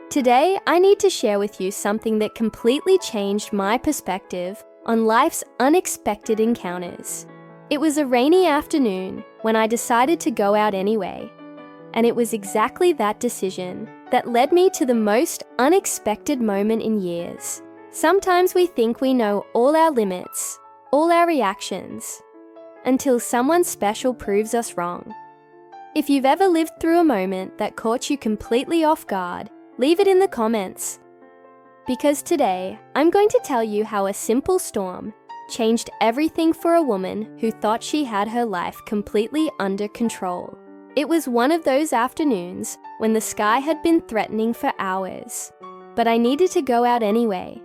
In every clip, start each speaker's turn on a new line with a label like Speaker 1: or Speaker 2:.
Speaker 1: Today, I need to share with you something that completely changed my perspective on life's unexpected encounters. It was a rainy afternoon when I decided to go out anyway, and it was exactly that decision that led me to the most unexpected moment in years. Sometimes we think we know all our limits, all our reactions, until someone special proves us wrong. If you've ever lived through a moment that caught you completely off guard, leave it in the comments. Because today, I'm going to tell you how a simple storm changed everything for a woman who thought she had her life completely under control. It was one of those afternoons when the sky had been threatening for hours, but I needed to go out anyway.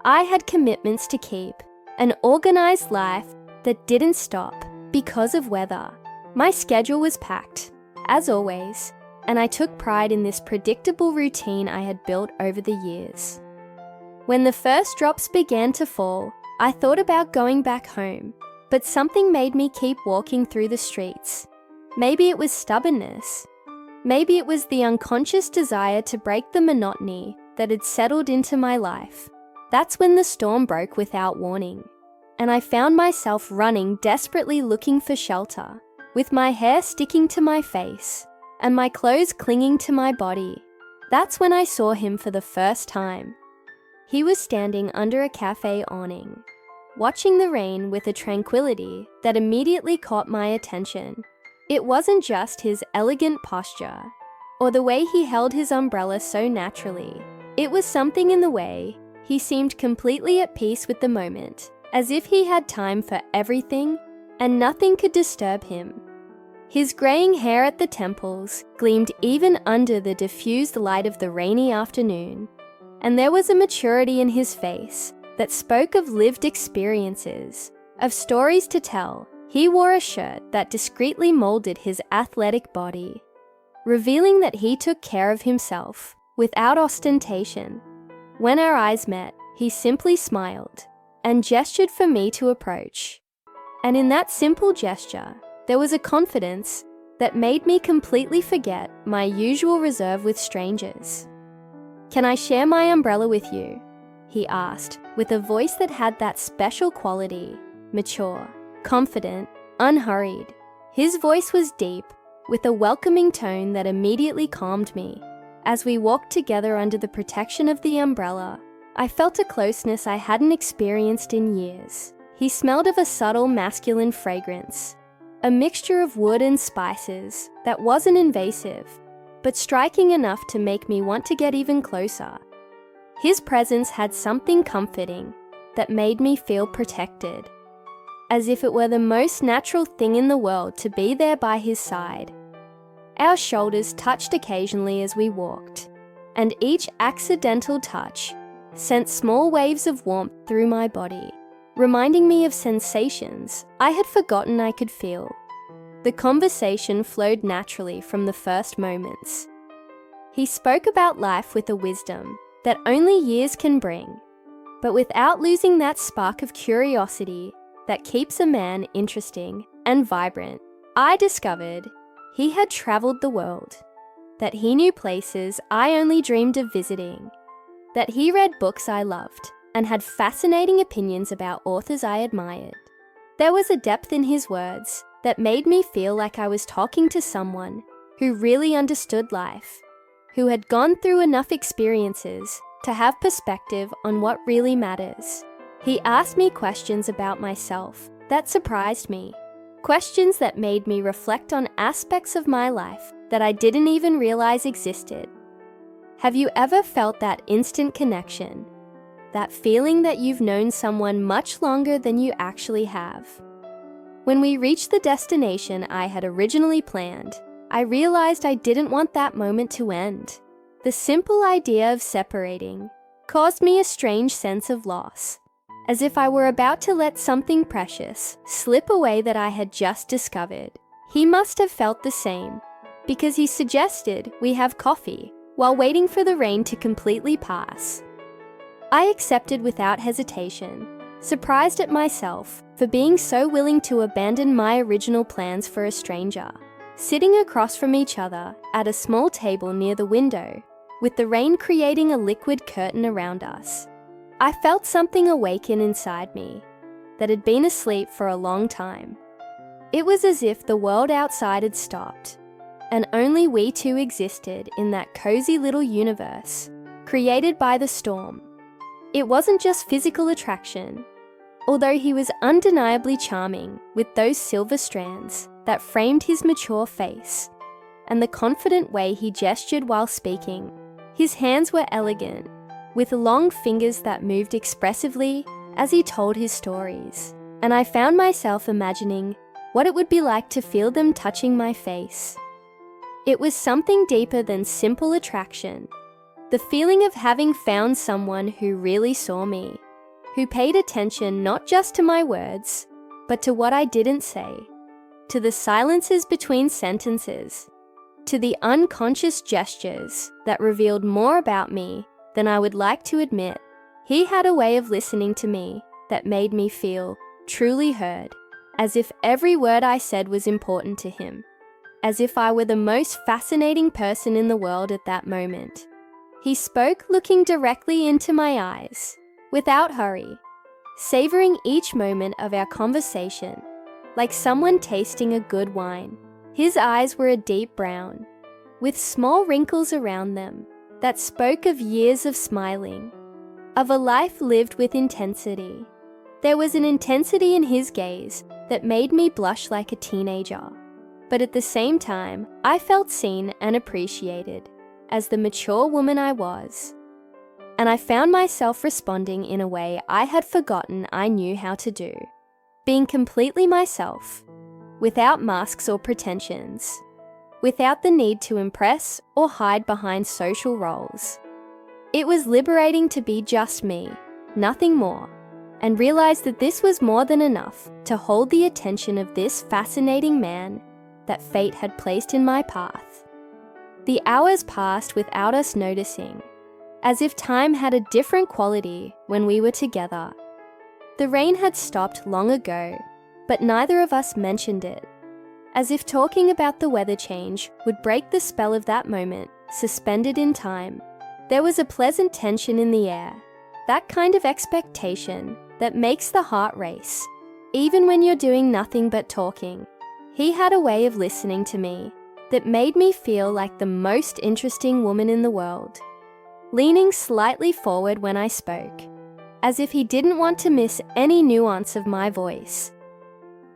Speaker 1: I had commitments to keep, an organized life that didn't stop because of weather. My schedule was packed, as always, and I took pride in this predictable routine I had built over the years. When the first drops began to fall, I thought about going back home, but something made me keep walking through the streets. Maybe it was stubbornness. Maybe it was the unconscious desire to break the monotony that had settled into my life. That's when the storm broke without warning, and I found myself running desperately looking for shelter, with my hair sticking to my face and my clothes clinging to my body. That's when I saw him for the first time. He was standing under a cafe awning, watching the rain with a tranquility that immediately caught my attention. It wasn't just his elegant posture, or the way he held his umbrella so naturally. It was something in the way he seemed completely at peace with the moment, as if he had time for everything and nothing could disturb him. His graying hair at the temples gleamed even under the diffused light of the rainy afternoon, and there was a maturity in his face that spoke of lived experiences, of stories to tell. He wore a shirt that discreetly molded his athletic body, revealing that he took care of himself without ostentation. When our eyes met, he simply smiled and gestured for me to approach. And in that simple gesture, there was a confidence that made me completely forget my usual reserve with strangers. "Can I share my umbrella with you?" he asked, with a voice that had that special quality, mature, confident, unhurried. His voice was deep, with a welcoming tone that immediately calmed me. As we walked together under the protection of the umbrella, I felt a closeness I hadn't experienced in years. He smelled of a subtle masculine fragrance, a mixture of wood and spices that wasn't invasive, but striking enough to make me want to get even closer. His presence had something comforting that made me feel protected, as if it were the most natural thing in the world to be there by his side. Our shoulders touched occasionally as we walked, and each accidental touch sent small waves of warmth through my body, reminding me of sensations I had forgotten I could feel. The conversation flowed naturally from the first moments. He spoke about life with a wisdom that only years can bring, but without losing that spark of curiosity that keeps a man interesting and vibrant. I discovered he had traveled the world, that he knew places I only dreamed of visiting, that he read books I loved and had fascinating opinions about authors I admired. There was a depth in his words that made me feel like I was talking to someone who really understood life, who had gone through enough experiences to have perspective on what really matters. He asked me questions about myself that surprised me, questions that made me reflect on aspects of my life that I didn't even realize existed. Have you ever felt that instant connection? That feeling that you've known someone much longer than you actually have? When we reached the destination I had originally planned, I realized I didn't want that moment to end. The simple idea of separating caused me a strange sense of loss, as if I were about to let something precious slip away that I had just discovered. He must have felt the same, because he suggested we have coffee while waiting for the rain to completely pass. I accepted without hesitation, surprised at myself for being so willing to abandon my original plans for a stranger. Sitting across from each other at a small table near the window, with the rain creating a liquid curtain around us. I felt something awaken inside me that had been asleep for a long time. It was as if the world outside had stopped, and only we two existed in that cozy little universe created by the storm. It wasn't just physical attraction, although he was undeniably charming with those silver strands that framed his mature face, and the confident way he gestured while speaking. His hands were elegant, with long fingers that moved expressively as he told his stories, and I found myself imagining what it would be like to feel them touching my face. It was something deeper than simple attraction, the feeling of having found someone who really saw me, who paid attention not just to my words, but to what I didn't say, to the silences between sentences, to the unconscious gestures that revealed more about me than I would like to admit. He had a way of listening to me that made me feel truly heard, as if every word I said was important to him, as if I were the most fascinating person in the world at that moment. He spoke looking directly into my eyes, without hurry, savoring each moment of our conversation, like someone tasting a good wine. His eyes were a deep brown, with small wrinkles around them that spoke of years of smiling, of a life lived with intensity. There was an intensity in his gaze that made me blush like a teenager, but at the same time, I felt seen and appreciated as the mature woman I was. And I found myself responding in a way I had forgotten I knew how to do, being completely myself, without masks or pretensions, without the need to impress or hide behind social roles. It was liberating to be just me, nothing more, and realize that this was more than enough to hold the attention of this fascinating man that fate had placed in my path. The hours passed without us noticing, as if time had a different quality when we were together. The rain had stopped long ago, but neither of us mentioned it, as if talking about the weather change would break the spell of that moment, suspended in time. There was a pleasant tension in the air, that kind of expectation that makes the heart race, even when you're doing nothing but talking. He had a way of listening to me that made me feel like the most interesting woman in the world, leaning slightly forward when I spoke, as if he didn't want to miss any nuance of my voice.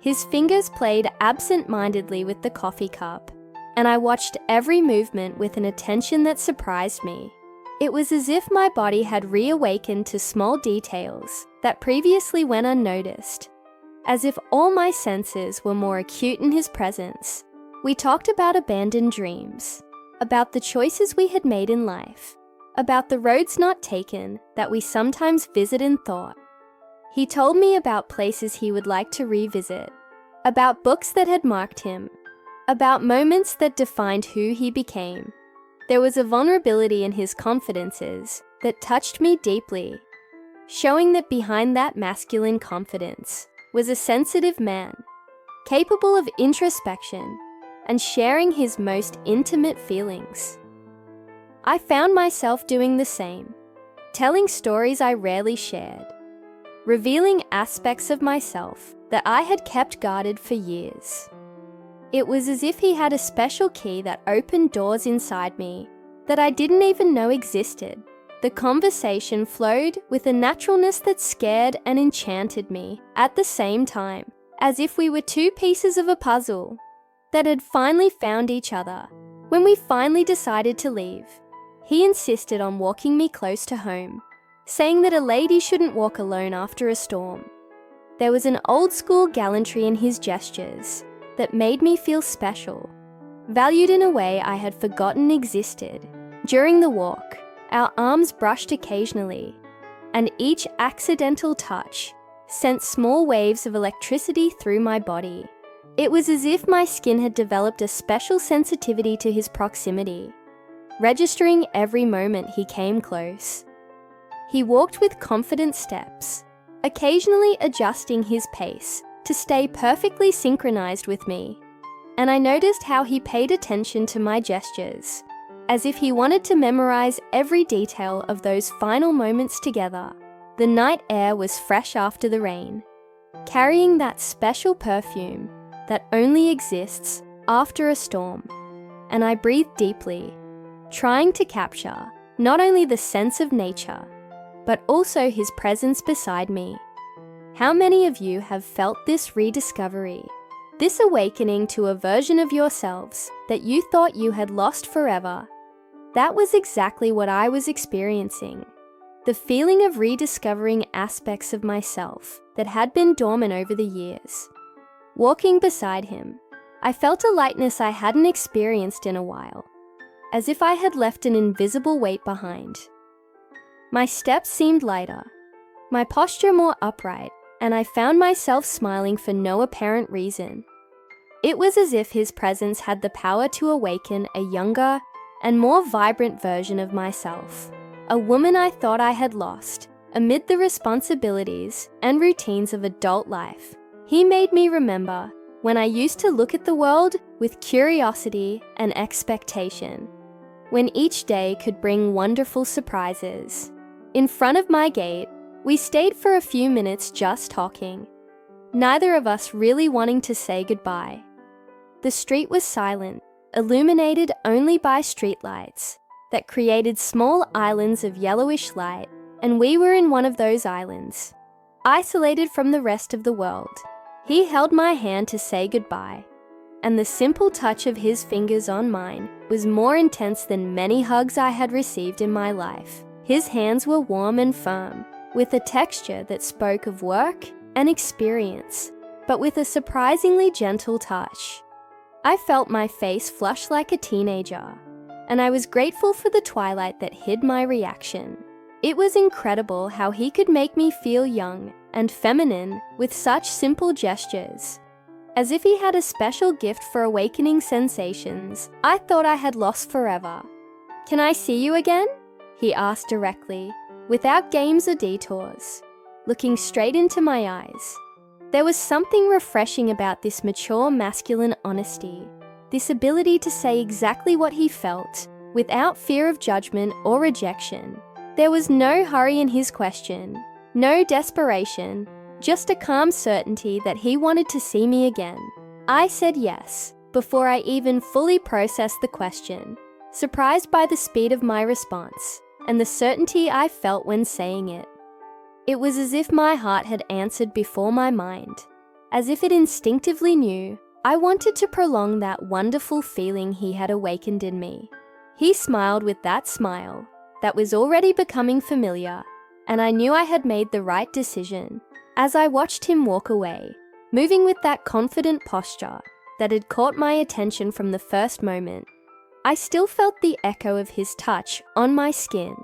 Speaker 1: His fingers played absent-mindedly with the coffee cup, and I watched every movement with an attention that surprised me. It was as if my body had reawakened to small details that previously went unnoticed, as if all my senses were more acute in his presence. We talked about abandoned dreams, about the choices we had made in life, about the roads not taken that we sometimes visit in thought. He told me about places he would like to revisit, about books that had marked him, about moments that defined who he became. There was a vulnerability in his confidences that touched me deeply, showing that behind that masculine confidence was a sensitive man, capable of introspection and sharing his most intimate feelings. I found myself doing the same, telling stories I rarely shared, revealing aspects of myself that I had kept guarded for years. It was as if he had a special key that opened doors inside me that I didn't even know existed. The conversation flowed with a naturalness that scared and enchanted me at the same time, as if we were two pieces of a puzzle that had finally found each other. When we finally decided to leave, he insisted on walking me close to home, saying that a lady shouldn't walk alone after a storm. There was an old-school gallantry in his gestures that made me feel special, valued in a way I had forgotten existed. During the walk, our arms brushed occasionally, and each accidental touch sent small waves of electricity through my body. It was as if my skin had developed a special sensitivity to his proximity, registering every moment he came close. He walked with confident steps, occasionally adjusting his pace to stay perfectly synchronized with me, and I noticed how he paid attention to my gestures, as if he wanted to memorize every detail of those final moments together. The night air was fresh after the rain, carrying that special perfume that only exists after a storm. And I breathed deeply, trying to capture not only the sense of nature, but also his presence beside me. How many of you have felt this rediscovery, this awakening to a version of yourselves that you thought you had lost forever? That was exactly what I was experiencing. The feeling of rediscovering aspects of myself that had been dormant over the years. Walking beside him, I felt a lightness I hadn't experienced in a while, as if I had left an invisible weight behind. My steps seemed lighter, my posture more upright, and I found myself smiling for no apparent reason. It was as if his presence had the power to awaken a younger and more vibrant version of myself, a woman I thought I had lost amid the responsibilities and routines of adult life. He made me remember when I used to look at the world with curiosity and expectation, when each day could bring wonderful surprises. In front of my gate, we stayed for a few minutes just talking, neither of us really wanting to say goodbye. The street was silent, illuminated only by streetlights that created small islands of yellowish light, and we were in one of those islands, isolated from the rest of the world. He held my hand to say goodbye, and the simple touch of his fingers on mine was more intense than many hugs I had received in my life. His hands were warm and firm, with a texture that spoke of work and experience, but with a surprisingly gentle touch. I felt my face flush like a teenager, and I was grateful for the twilight that hid my reaction. It was incredible how he could make me feel young and feminine with such simple gestures. As if he had a special gift for awakening sensations I thought I had lost forever. "Can I see you again?" he asked directly, without games or detours, looking straight into my eyes. There was something refreshing about this mature masculine honesty, this ability to say exactly what he felt, without fear of judgment or rejection. There was no hurry in his question, no desperation, just a calm certainty that he wanted to see me again. I said yes, before I even fully processed the question, surprised by the speed of my response and the certainty I felt when saying it. It was as if my heart had answered before my mind, as if it instinctively knew I wanted to prolong that wonderful feeling he had awakened in me. He smiled with that smile that was already becoming familiar, and I knew I had made the right decision as I watched him walk away, moving with that confident posture that had caught my attention from the first moment. I still felt the echo of his touch on my skin.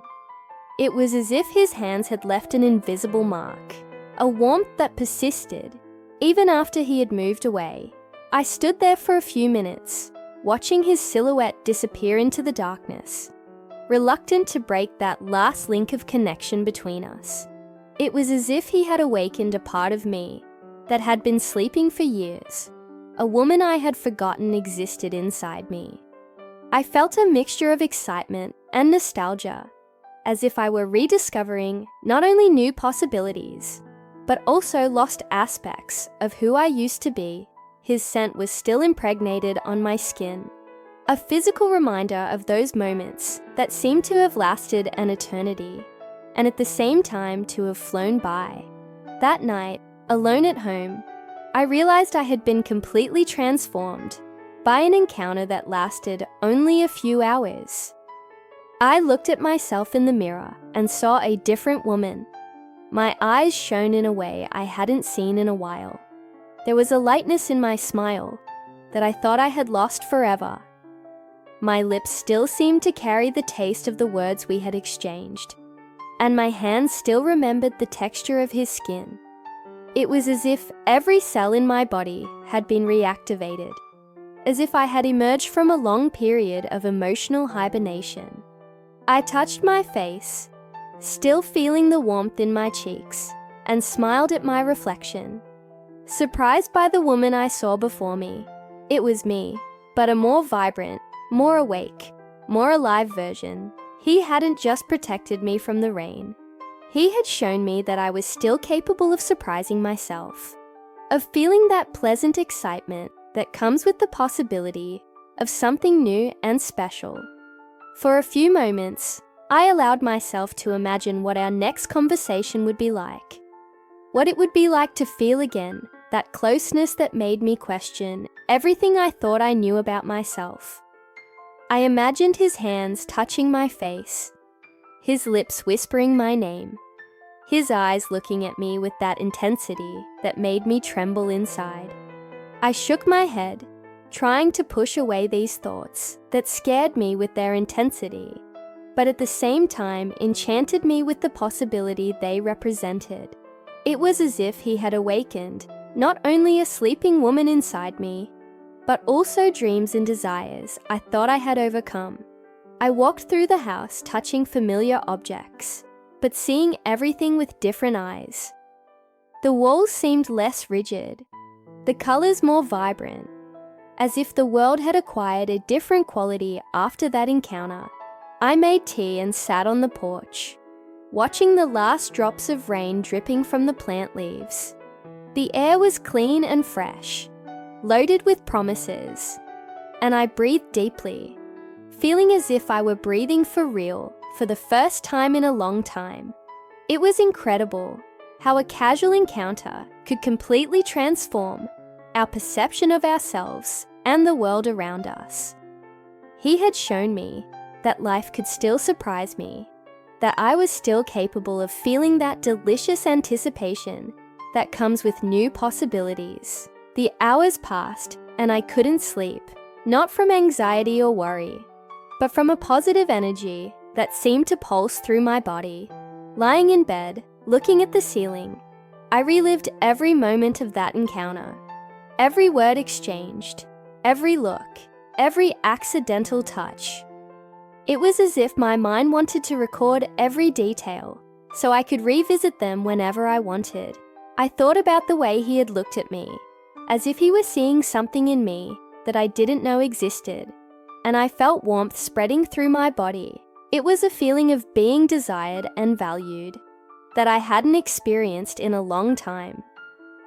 Speaker 1: It was as if his hands had left an invisible mark, a warmth that persisted, even after he had moved away. I stood there for a few minutes, watching his silhouette disappear into the darkness, reluctant to break that last link of connection between us. It was as if he had awakened a part of me that had been sleeping for years, a woman I had forgotten existed inside me. I felt a mixture of excitement and nostalgia, as if I were rediscovering not only new possibilities, but also lost aspects of who I used to be. His scent was still impregnated on my skin, a physical reminder of those moments that seemed to have lasted an eternity, and at the same time to have flown by. That night, alone at home, I realized I had been completely transformed by an encounter that lasted only a few hours. I looked at myself in the mirror and saw a different woman. My eyes shone in a way I hadn't seen in a while. There was a lightness in my smile that I thought I had lost forever. My lips still seemed to carry the taste of the words we had exchanged, and my hands still remembered the texture of his skin. It was as if every cell in my body had been reactivated, as if I had emerged from a long period of emotional hibernation. I touched my face, still feeling the warmth in my cheeks, and smiled at my reflection. Surprised by the woman I saw before me, it was me, but a more vibrant, more awake, more alive version. He hadn't just protected me from the rain. He had shown me that I was still capable of surprising myself, of feeling that pleasant excitement that comes with the possibility of something new and special. For a few moments, I allowed myself to imagine what our next conversation would be like. What it would be like to feel again that closeness that made me question everything I thought I knew about myself. I imagined his hands touching my face, his lips whispering my name, his eyes looking at me with that intensity that made me tremble inside. I shook my head, trying to push away these thoughts that scared me with their intensity, but at the same time enchanted me with the possibility they represented. It was as if he had awakened not only a sleeping woman inside me, but also dreams and desires I thought I had overcome. I walked through the house touching familiar objects, but seeing everything with different eyes. The walls seemed less rigid, the colors more vibrant, as if the world had acquired a different quality after that encounter. I made tea and sat on the porch, watching the last drops of rain dripping from the plant leaves. The air was clean and fresh, loaded with promises, and I breathed deeply, feeling as if I were breathing for real for the first time in a long time. It was incredible how a casual encounter could completely transform our perception of ourselves and the world around us. He had shown me that life could still surprise me, that I was still capable of feeling that delicious anticipation that comes with new possibilities. The hours passed and I couldn't sleep, not from anxiety or worry, but from a positive energy that seemed to pulse through my body. Lying in bed, looking at the ceiling, I relived every moment of that encounter, every word exchanged, every look, every accidental touch. It was as if my mind wanted to record every detail, so I could revisit them whenever I wanted. I thought about the way he had looked at me, as if he was seeing something in me that I didn't know existed, and I felt warmth spreading through my body. It was a feeling of being desired and valued that I hadn't experienced in a long time,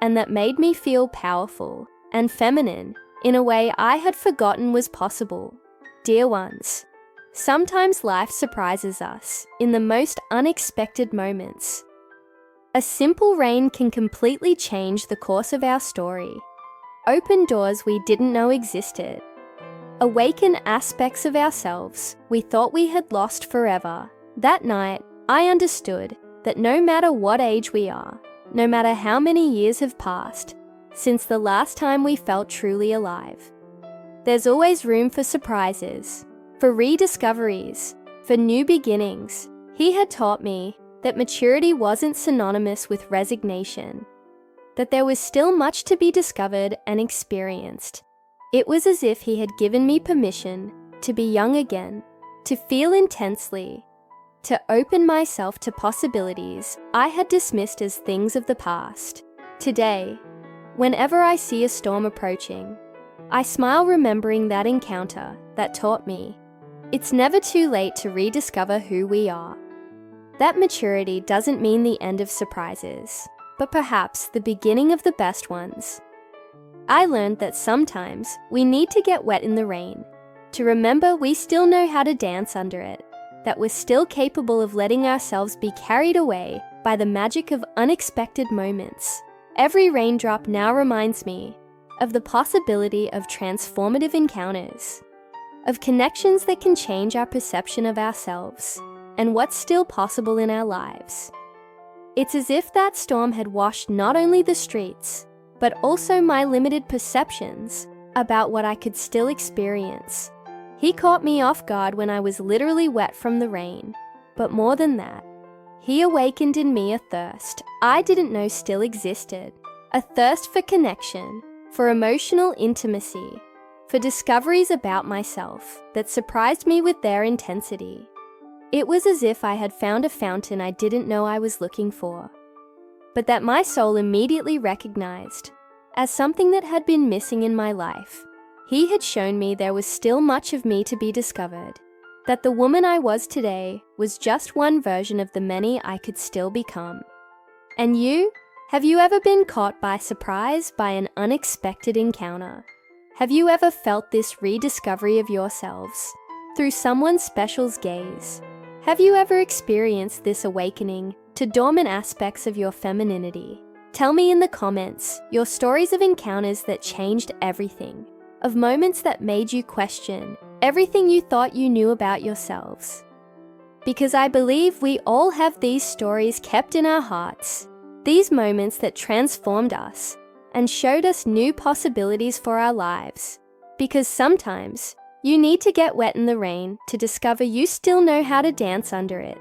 Speaker 1: and that made me feel powerful and feminine in a way I had forgotten was possible. Dear ones, sometimes life surprises us in the most unexpected moments. A simple rain can completely change the course of our story, open doors we didn't know existed, awaken aspects of ourselves we thought we had lost forever. That night, I understood that no matter what age we are, no matter how many years have passed since the last time we felt truly alive, there's always room for surprises, for rediscoveries, for new beginnings. He had taught me that maturity wasn't synonymous with resignation, that there was still much to be discovered and experienced. It was as if he had given me permission to be young again, to feel intensely, to open myself to possibilities I had dismissed as things of the past. Today, whenever I see a storm approaching, I smile remembering that encounter that taught me it's never too late to rediscover who we are. That maturity doesn't mean the end of surprises, but perhaps the beginning of the best ones. I learned that sometimes we need to get wet in the rain, to remember we still know how to dance under it, that we're still capable of letting ourselves be carried away by the magic of unexpected moments. Every raindrop now reminds me of the possibility of transformative encounters, of connections that can change our perception of ourselves and what's still possible in our lives. It's as if that storm had washed not only the streets, but also my limited perceptions about what I could still experience. He caught me off guard when I was literally wet from the rain, but more than that, he awakened in me a thirst I didn't know still existed, a thirst for connection, for emotional intimacy, for discoveries about myself that surprised me with their intensity. It was as if I had found a fountain I didn't know I was looking for, but that my soul immediately recognized as something that had been missing in my life. He had shown me there was still much of me to be discovered, that the woman I was today was just one version of the many I could still become. And you? Have you ever been caught by surprise by an unexpected encounter? Have you ever felt this rediscovery of yourselves through someone special's gaze? Have you ever experienced this awakening to dormant aspects of your femininity? Tell me in the comments your stories of encounters that changed everything, of moments that made you question everything you thought you knew about yourselves. Because I believe we all have these stories kept in our hearts, these moments that transformed us and showed us new possibilities for our lives. Because sometimes you need to get wet in the rain to discover you still know how to dance under it.